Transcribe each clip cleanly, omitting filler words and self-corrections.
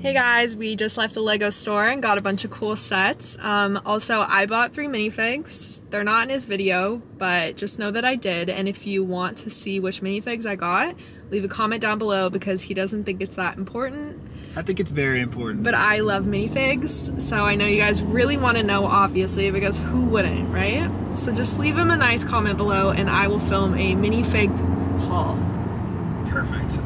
Hey guys, we just left the Lego store and got a bunch of cool sets. Also, I bought 3 minifigs. They're not in his video, but just know that I did. And if you want to see which minifigs I got, leave a comment down below because he doesn't think it's that important. I think it's very important. But I love minifigs, so I know you guys really want to know, obviously, because who wouldn't, right? So just leave him a nice comment below and I will film a minifig haul. Perfect.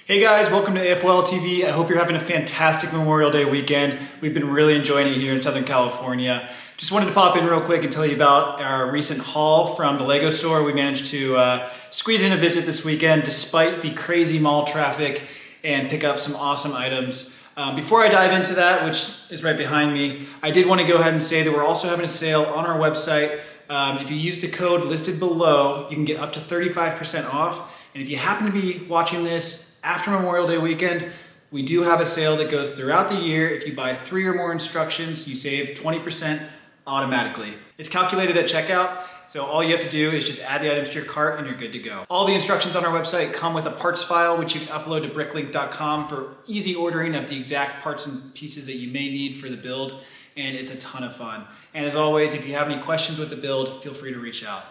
Hey guys, welcome to AFOL TV. I hope you're having a fantastic Memorial Day weekend. We've been really enjoying it here in Southern California. Just wanted to pop in real quick and tell you about our recent haul from the Lego store. We managed to squeeze in a visit this weekend despite the crazy mall traffic and pick up some awesome items. Before I dive into that, which is right behind me, I did want to go ahead and say that we're also having a sale on our website. If you use the code listed below, you can get up to 35% off. And if you happen to be watching this after Memorial Day weekend, we do have a sale that goes throughout the year. If you buy 3 or more instructions, you save 20% automatically. It's calculated at checkout, so all you have to do is just add the items to your cart and you're good to go. All the instructions on our website come with a parts file, which you can upload to bricklink.com for easy ordering of the exact parts and pieces that you may need for the build, and it's a ton of fun. And as always, if you have any questions with the build, feel free to reach out.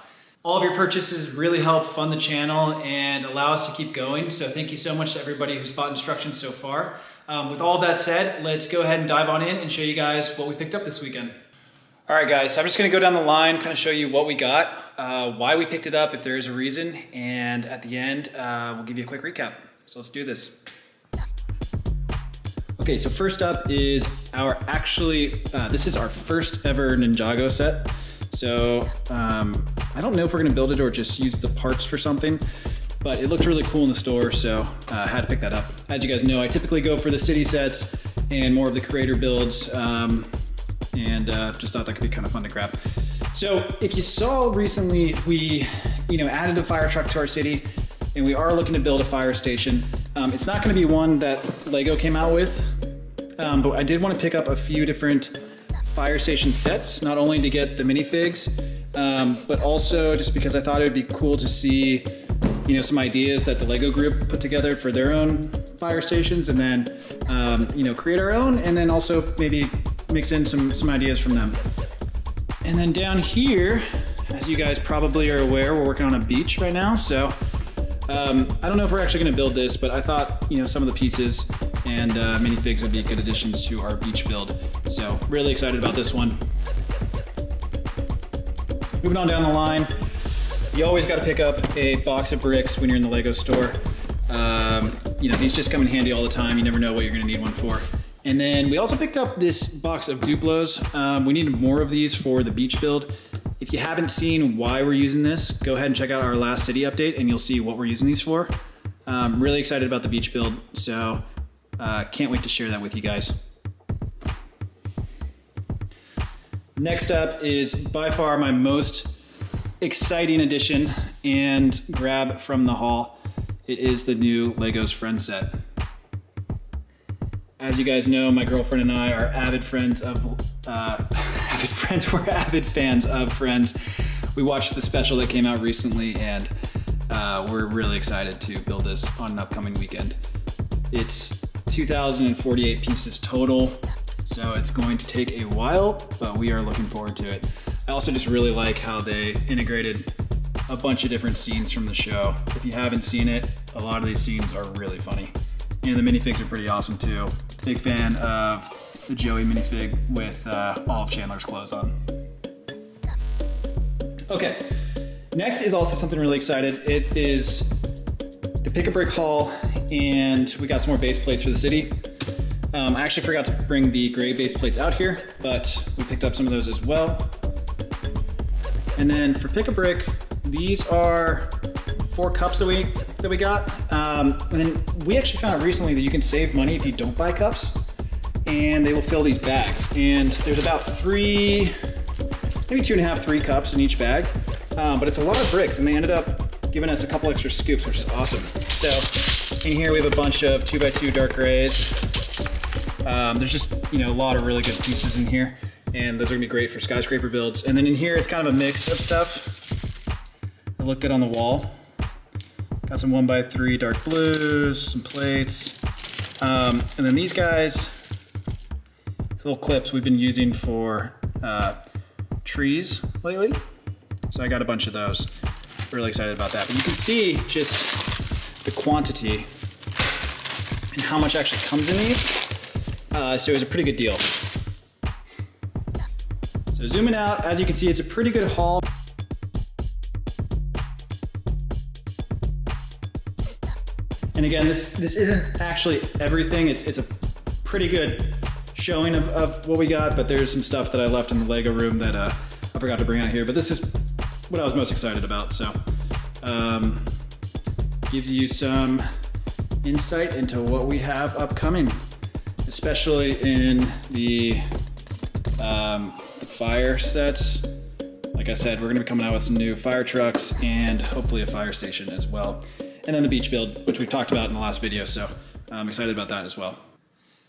All of your purchases really help fund the channel and allow us to keep going, so thank you so much to everybody who's bought instructions so far. With all that said, let's go ahead and dive on in and show you guys what we picked up this weekend. All right guys, so I'm just gonna go down the line, kind of show you what we got, why we picked it up if there is a reason, and at the end, we'll give you a quick recap. So let's do this. Okay, so first up is our this is our first ever Ninjago set. So I don't know if we're gonna build it or just use the parts for something, but it looked really cool in the store, so I had to pick that up. As you guys know, I typically go for the city sets and more of the creator builds, and just thought that could be kind of fun to grab. So if you saw recently, we added a fire truck to our city, and we are looking to build a fire station. It's not gonna be one that Lego came out with, but I did want to pick up a few different fire station sets, not only to get the minifigs, but also just because I thought it would be cool to see, some ideas that the Lego group put together for their own fire stations, and then, create our own, and then also maybe mix in some ideas from them. And then down here, as you guys probably are aware, we're working on a beach right now, so I don't know if we're actually gonna build this, but I thought, some of the pieces and minifigs would be good additions to our beach build. So really excited about this one. Moving on down the line, you always got to pick up a box of bricks when you're in the Lego store. These just come in handy all the time. You never know what you're going to need one for. And then we also picked up this box of Duplos. We needed more of these for the beach build. If you haven't seen why we're using this, go ahead and check out our last city update and you'll see what we're using these for. Really excited about the beach build, so can't wait to share that with you guys. Next up is by far my most exciting addition and grab from the haul. It is the new Legos Friends set. As you guys know, my girlfriend and I are avid fans of Friends. We watched the special that came out recently, and we're really excited to build this on an upcoming weekend. It's 2,048 pieces total, so it's going to take a while, but we are looking forward to it. I also just really like how they integrated a bunch of different scenes from the show. If you haven't seen it, a lot of these scenes are really funny. And the minifigs are pretty awesome too. Big fan of the Joey minifig with all of Chandler's clothes on. Okay, next is also something really excited. It is the Pick a Brick haul, and we got some more base plates for the city. I actually forgot to bring the gray base plates out here, but we picked up some of those as well. And then for Pick a Brick, these are 4 cups that we got. And then we actually found out recently that you can save money if you don't buy cups, and they will fill these bags. And there's about 3, maybe 2.5, 3 cups in each bag, but it's a lot of bricks, and they ended up giving us a couple extra scoops, which is awesome. So in here we have a bunch of 2x2 dark grays. There's just, a lot of really good pieces in here, and those are gonna be great for skyscraper builds. And then in here, it's kind of a mix of stuff that look good on the wall. Got some 1x3 dark blues, some plates. And then these guys, these little clips we've been using for trees lately. So I got a bunch of those. Really excited about that. But you can see just the quantity and how much actually comes in these. So it was a pretty good deal. So zooming out, as you can see, it's a pretty good haul. And again, this isn't actually everything. It's a pretty good showing of what we got, but there's some stuff that I left in the Lego room that I forgot to bring out here. But this is what I was most excited about. So gives you some insight into what we have upcoming, especially in the fire sets. Like I said, we're gonna be coming out with some new fire trucks and hopefully a fire station as well. And then the beach build, which we've talked about in the last video, so I'm excited about that as well.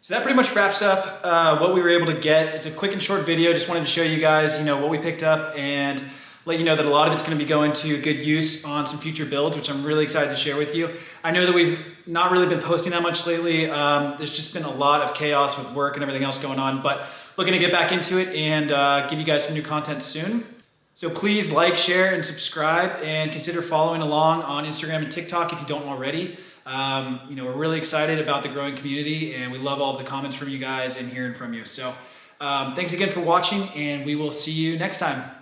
So that pretty much wraps up what we were able to get. It's a quick and short video. Just wanted to show you guys, what we picked up and let you know that a lot of it's going to be going to good use on some future builds, which I'm really excited to share with you. I know that we've not really been posting that much lately. There's just been a lot of chaos with work and everything else going on, but looking to get back into it and give you guys some new content soon. So please like, share, and subscribe, and consider following along on Instagram and TikTok if you don't already. We're really excited about the growing community, and we love all of the comments from you guys and hearing from you. So thanks again for watching, and we will see you next time.